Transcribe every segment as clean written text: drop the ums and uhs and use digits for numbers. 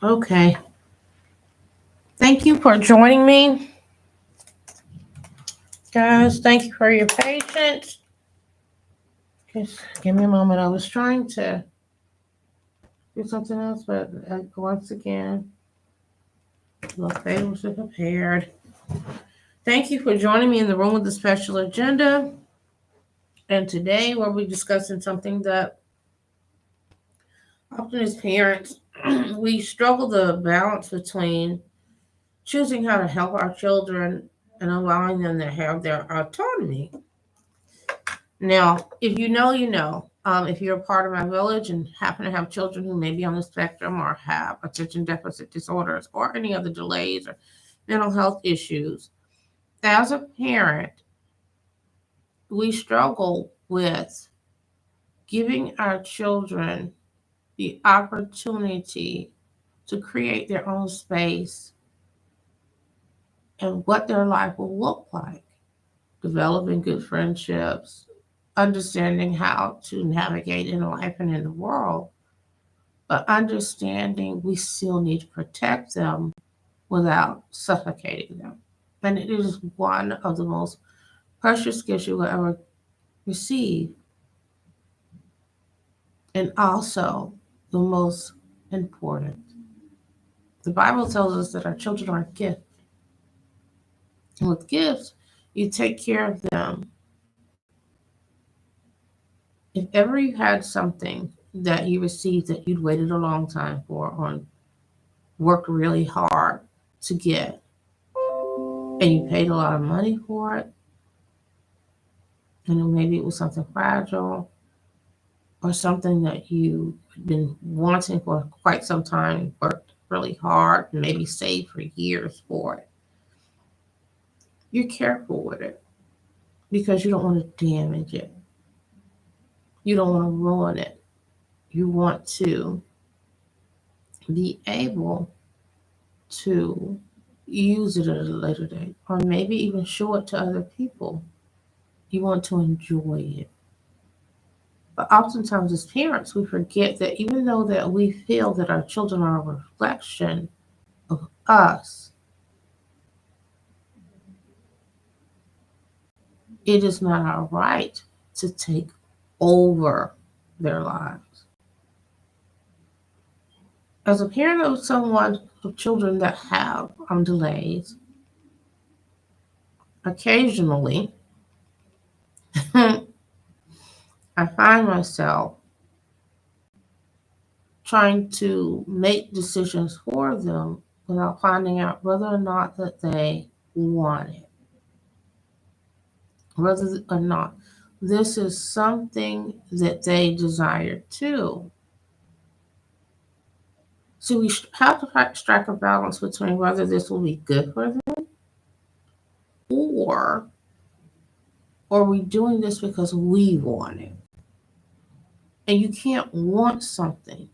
Okay. Thank you for joining me, guys. Thank you for your patience. Just give me a moment. I was trying to do something else, but once again, Lafayette was prepared. Thank you for joining me in the room with the special agenda. And today, we'll be discussing something that often as parents, we struggle to balance between choosing how to help our children and allowing them to have their autonomy. Now, if you know, you know. If you're a part of my village and happen to have children who may be on the spectrum or have attention deficit disorders or any other delays or mental health issues, as a parent, we struggle with giving our children the opportunity to create their own space and what their life will look like, developing good friendships, understanding how to navigate in life and in the world, but understanding we still need to protect them without suffocating them. And it is one of the most precious gifts you will ever receive, and also the most important. The Bible tells us that our children are gifts. And with gifts, you take care of them. If ever you had something that you received that you'd waited a long time for or worked really hard to get, and you paid a lot of money for it, and maybe it was something fragile or something that you've been wanting for quite some time, worked really hard, and maybe saved for years for it. You're careful with it because you don't want to damage it. You don't want to ruin it. You want to be able to use it at a later date or maybe even show it to other people. You want to enjoy it. But oftentimes as parents, we forget that even though that we feel that our children are a reflection of us, it is not our right to take over their lives. As a parent of someone of children that have delays, occasionally I find myself trying to make decisions for them without finding out whether or not that they want it, whether or not this is something that they desire too. So we have to strike a balance between whether this will be good for them or are we doing this because we want it. And you can't want something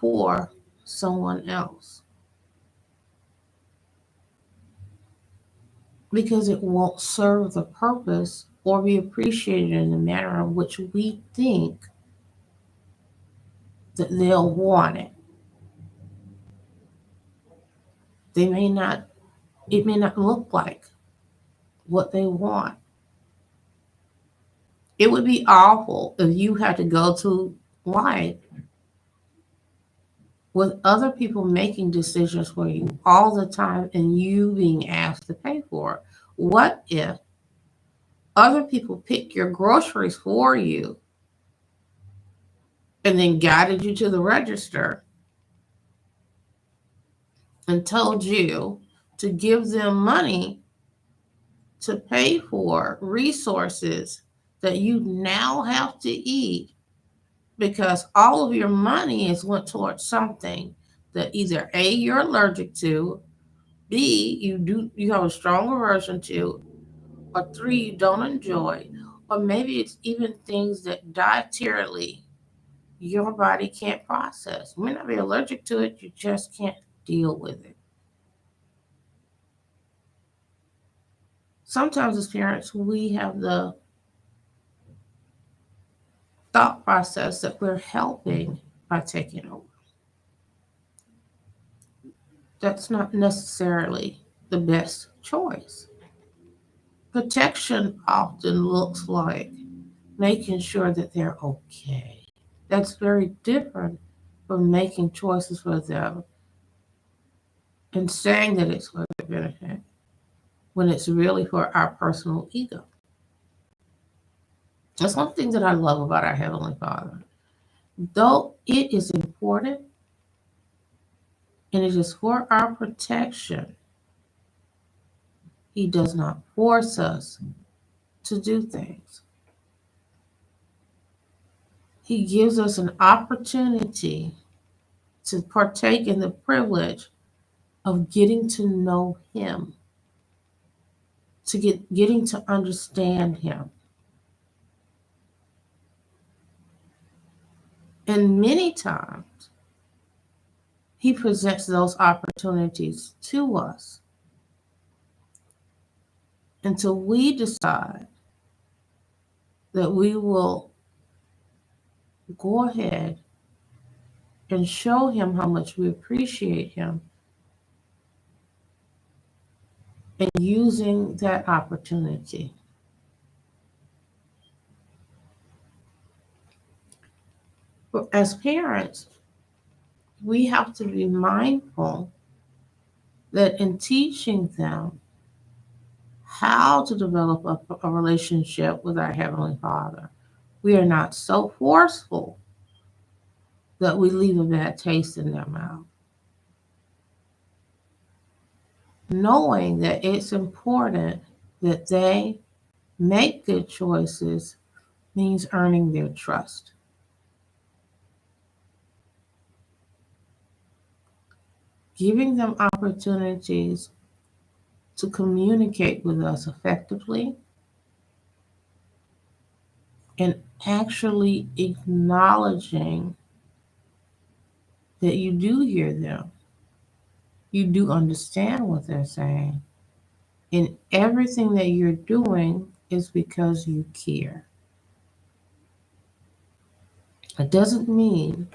for someone else because it won't serve the purpose or be appreciated in the manner in which we think that they'll want it. They may not, it may not look like what they want. It would be awful if you had to go to life with other people making decisions for you all the time and you being asked to pay for it. What if other people pick your groceries for you and then guided you to the register and told you to give them money to pay for resources that you now have to eat because all of your money is went towards something that either A, you're allergic to, B, you have a strong aversion to, or three, you don't enjoy, or maybe it's even things that dietarily your body can't process. You may not be allergic to it, you just can't deal with it. Sometimes as parents, we have the thought process that we're helping by taking over. that's not necessarily the best choice. Protection often looks like making sure that they're okay. That's very different from making choices for them and saying that it's for their benefit when it's really for our personal ego. That's one thing that I love about our Heavenly Father. Though it is important and it is for our protection, He does not force us to do things. He gives us an opportunity to partake in the privilege of getting to know Him, getting to understand Him. And many times, He presents those opportunities to us until we decide that we will go ahead and show Him how much we appreciate Him and using that opportunity. But as parents, we have to be mindful that in teaching them how to develop a relationship with our Heavenly Father, we are not so forceful that we leave a bad taste in their mouth. Knowing that it's important that they make good choices means earning their trust. Giving them opportunities to communicate with us effectively and actually acknowledging that you do hear them, you do understand what they're saying, and everything that you're doing is because you care. It doesn't mean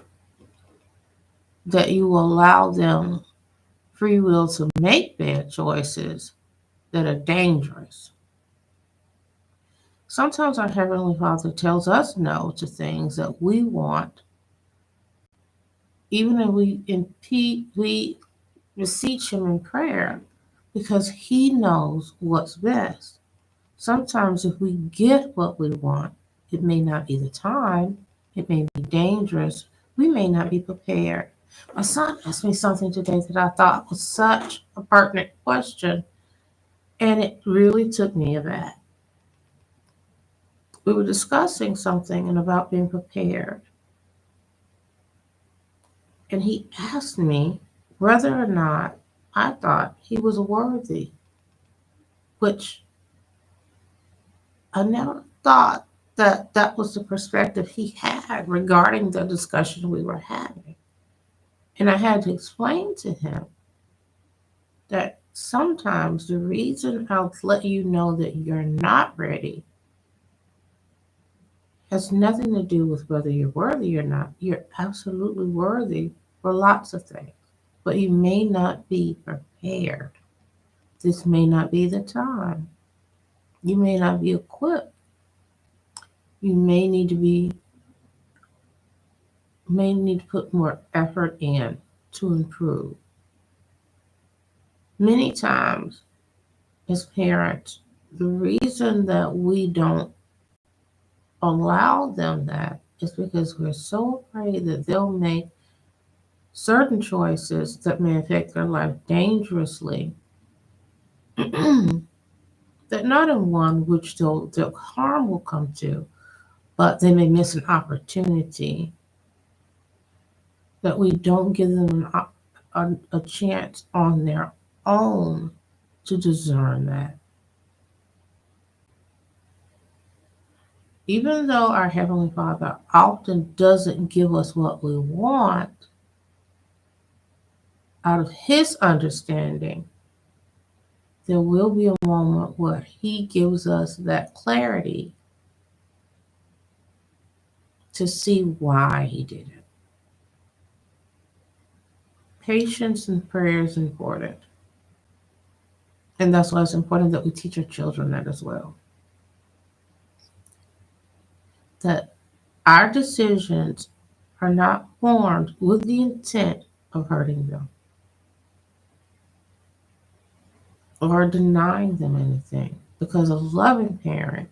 that you allow them free will to make bad choices that are dangerous. Sometimes our Heavenly Father tells us no to things that we want, even if we beseech Him in prayer, because He knows what's best. Sometimes, if we get what we want, it may not be the time, it may be dangerous, we may not be prepared. My son asked me something today that I thought was such a pertinent question, and it really took me aback. We were discussing something and about being prepared, and he asked me whether or not I thought he was worthy, which I never thought that that was the perspective he had regarding the discussion we were having. And I had to explain to him that sometimes the reason I'll let you know that you're not ready has nothing to do with whether you're worthy or not. You're absolutely worthy for lots of things, but you may not be prepared. This may not be the time. You may not be equipped. You may need to put more effort in to improve. Many times, as parents, the reason that we don't allow them that is because we're so afraid that they'll make certain choices that may affect their life dangerously, that not in one which the harm will come to, but they may miss an opportunity, that we don't give them a chance on their own to discern that. Even though our Heavenly Father often doesn't give us what we want, out of His understanding, there will be a moment where He gives us that clarity to see why He did it. Patience and prayer is important. And that's why it's important that we teach our children that as well. That our decisions are not formed with the intent of hurting them or denying them anything. Because a loving parent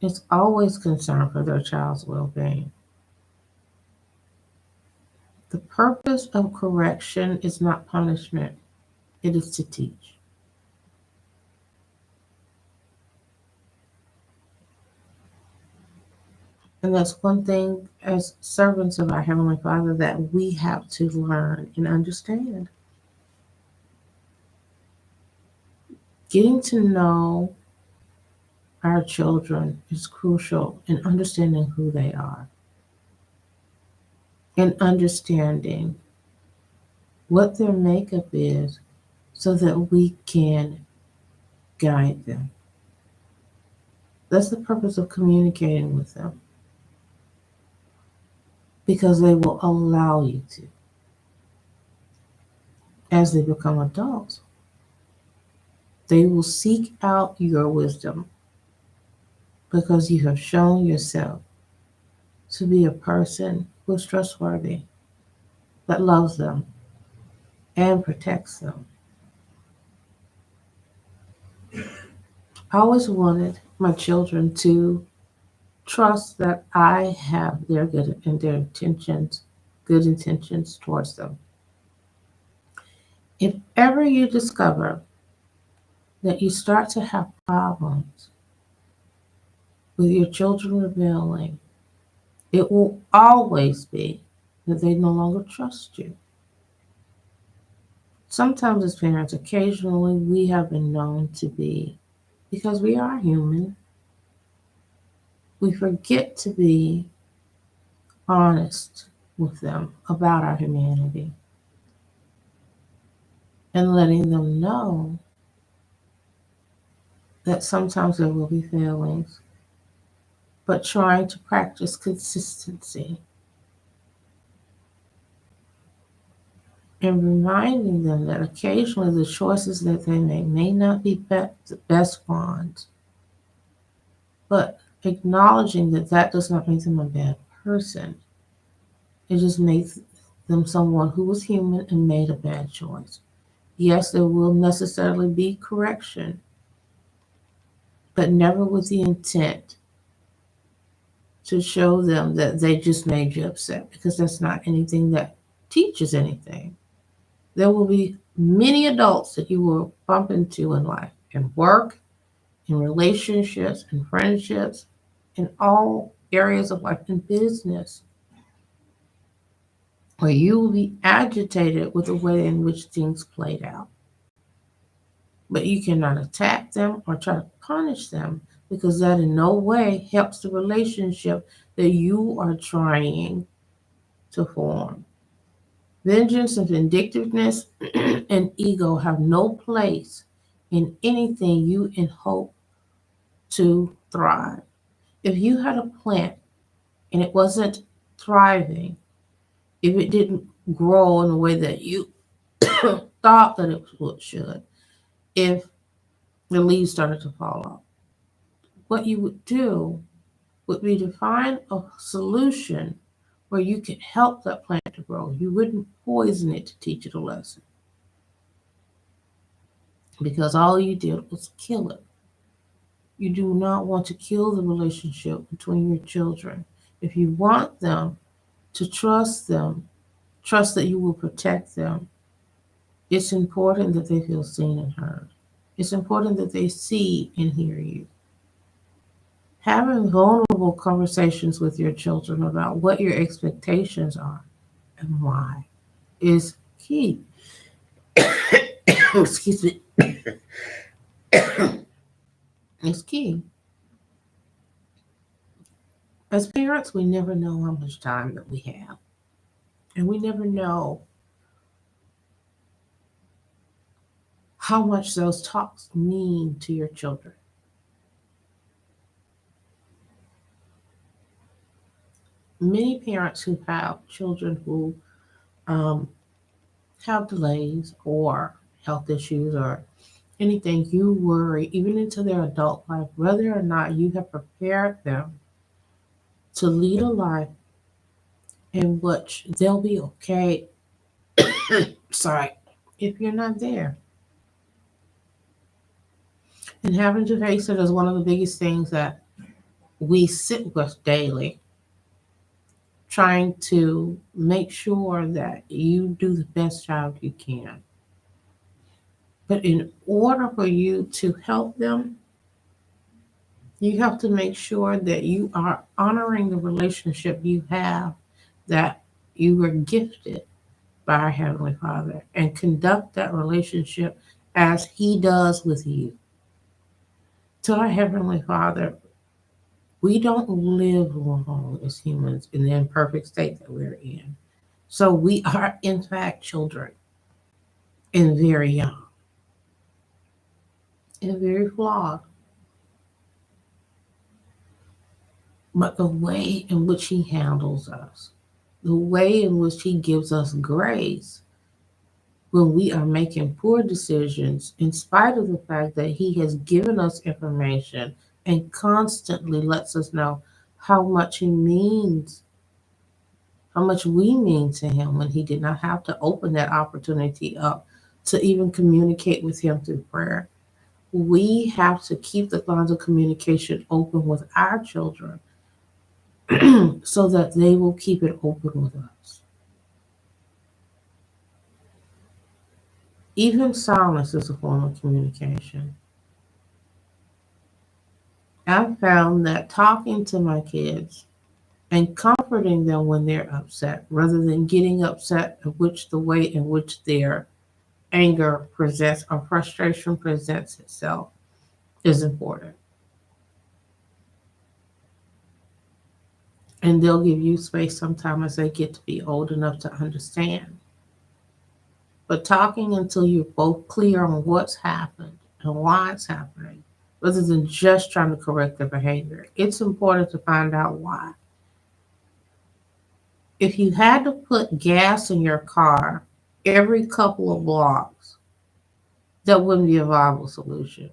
is always concerned for their child's well being. The purpose of correction is not punishment, it is to teach. And that's one thing as servants of our Heavenly Father that we have to learn and understand. Getting to know our children is crucial in understanding who they are and understanding what their makeup is so that we can guide them. That's the purpose of communicating with them because they will allow you to as they become adults. They will seek out your wisdom because you have shown yourself to be a person who is trustworthy, that loves them and protects them. I always wanted my children to trust that I have their good intentions towards them. If ever you discover that you start to have problems with your children rebelling, it will always be that they no longer trust you. Sometimes, as parents, occasionally we have been known to be, because we are human, we forget to be honest with them about our humanity and letting them know that sometimes there will be failings, but trying to practice consistency and reminding them that occasionally the choices that they make may not be the best ones, but acknowledging that that does not make them a bad person. It just makes them someone who was human and made a bad choice. Yes, there will necessarily be correction, but never with the intent to show them that they just made you upset, because that's not anything that teaches anything. There will be many adults that you will bump into in life, in work, in relationships, in friendships, in all areas of life, in business, where you will be agitated with the way in which things played out. But you cannot attack them or try to punish them because that in no way helps the relationship that you are trying to form. Vengeance and vindictiveness and ego have no place in anything you in hope to thrive. If you had a plant and it wasn't thriving, if it didn't grow in the way that you thought that it should, if the leaves started to fall off, what you would do would be to find a solution where you could help that plant to grow. You wouldn't poison it to teach it a lesson because all you did was kill it. You do not want to kill the relationship between your children. If you want them, trust that you will protect them, it's important that they feel seen and heard. It's important that they see and hear you. Having vulnerable conversations with your children about what your expectations are and why is key. Excuse me. It's key. As parents, we never know how much time that we have. And we never know how much those talks mean to your children. many parents who have children who um, have delays or health issues or anything, you worry even into their adult life whether or not you have prepared them to lead a life in which they'll be okay. Sorry, if you're not there. And having to face it is one of the biggest things that we sit with daily, trying to make sure that you do the best job you can. But in order for you to help them, you have to make sure that you are honoring the relationship you have, that you were gifted by our Heavenly Father, and conduct that relationship as He does with you. To our Heavenly Father, we don't live long as humans in the imperfect state that we're in. So we are, in fact, children and very young and very flawed. But the way in which He handles us, the way in which He gives us grace when we are making poor decisions, in spite of the fact that He has given us information and constantly lets us know how much He means, how much we mean to Him when He did not have to open that opportunity up to even communicate with Him through prayer. We have to keep the lines of communication open with our children so that they will keep it open with us. Even silence is a form of communication. I've found that talking to my kids and comforting them when they're upset rather than getting upset at which the way in which their anger presents or frustration presents itself is important. And they'll give you space sometime as they get to be old enough to understand. But talking until you're both clear on what's happened and why it's happening, rather than just trying to correct their behavior, it's important to find out why. If you had to put gas in your car every couple of blocks, that wouldn't be a viable solution.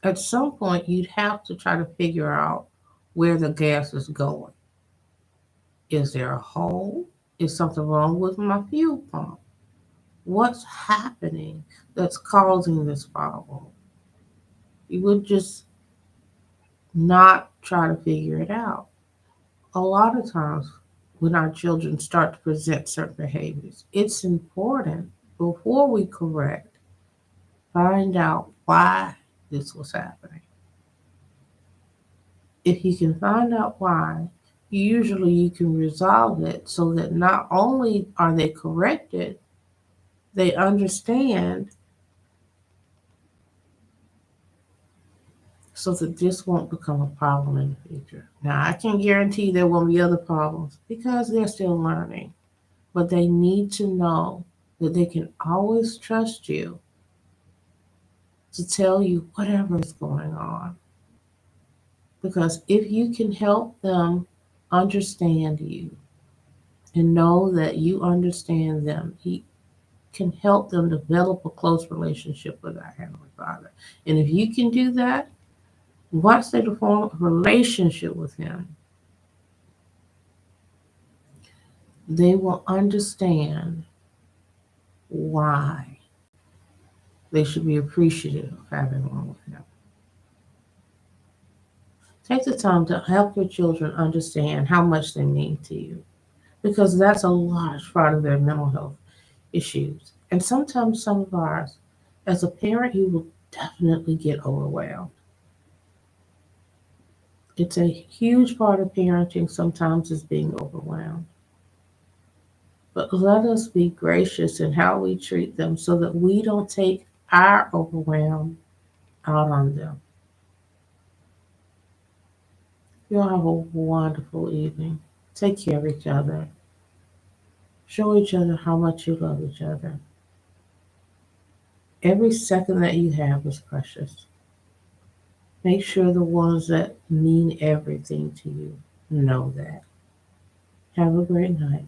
At some point, you'd have to try to figure out where the gas is going. Is there a hole? Is something wrong with my fuel pump? What's happening that's causing this problem? You would just not try to figure it out. A lot of times, when our children start to present certain behaviors, it's important before we correct, find out why this was happening. If you can find out why, usually you can resolve it so that not only are they corrected, they understand so that this won't become a problem in the future. Now, I can't guarantee there won't be other problems because they're still learning, but they need to know that they can always trust you to tell you whatever is going on. Because if you can help them understand you and know that you understand them, He can help them develop a close relationship with our Heavenly Father. And if you can do that, once they form a relationship with Him, they will understand why they should be appreciative of having one with Him. Take the time to help your children understand how much they mean to you because that's a large part of their mental health issues. And sometimes some of ours, as a parent, you will definitely get overwhelmed. It's a huge part of parenting sometimes is being overwhelmed. But let us be gracious in how we treat them so that we don't take our overwhelm out on them. You all have a wonderful evening. Take care of each other. Show each other how much you love each other. Every second that you have is precious. Make sure the ones that mean everything to you know that. Have a great night.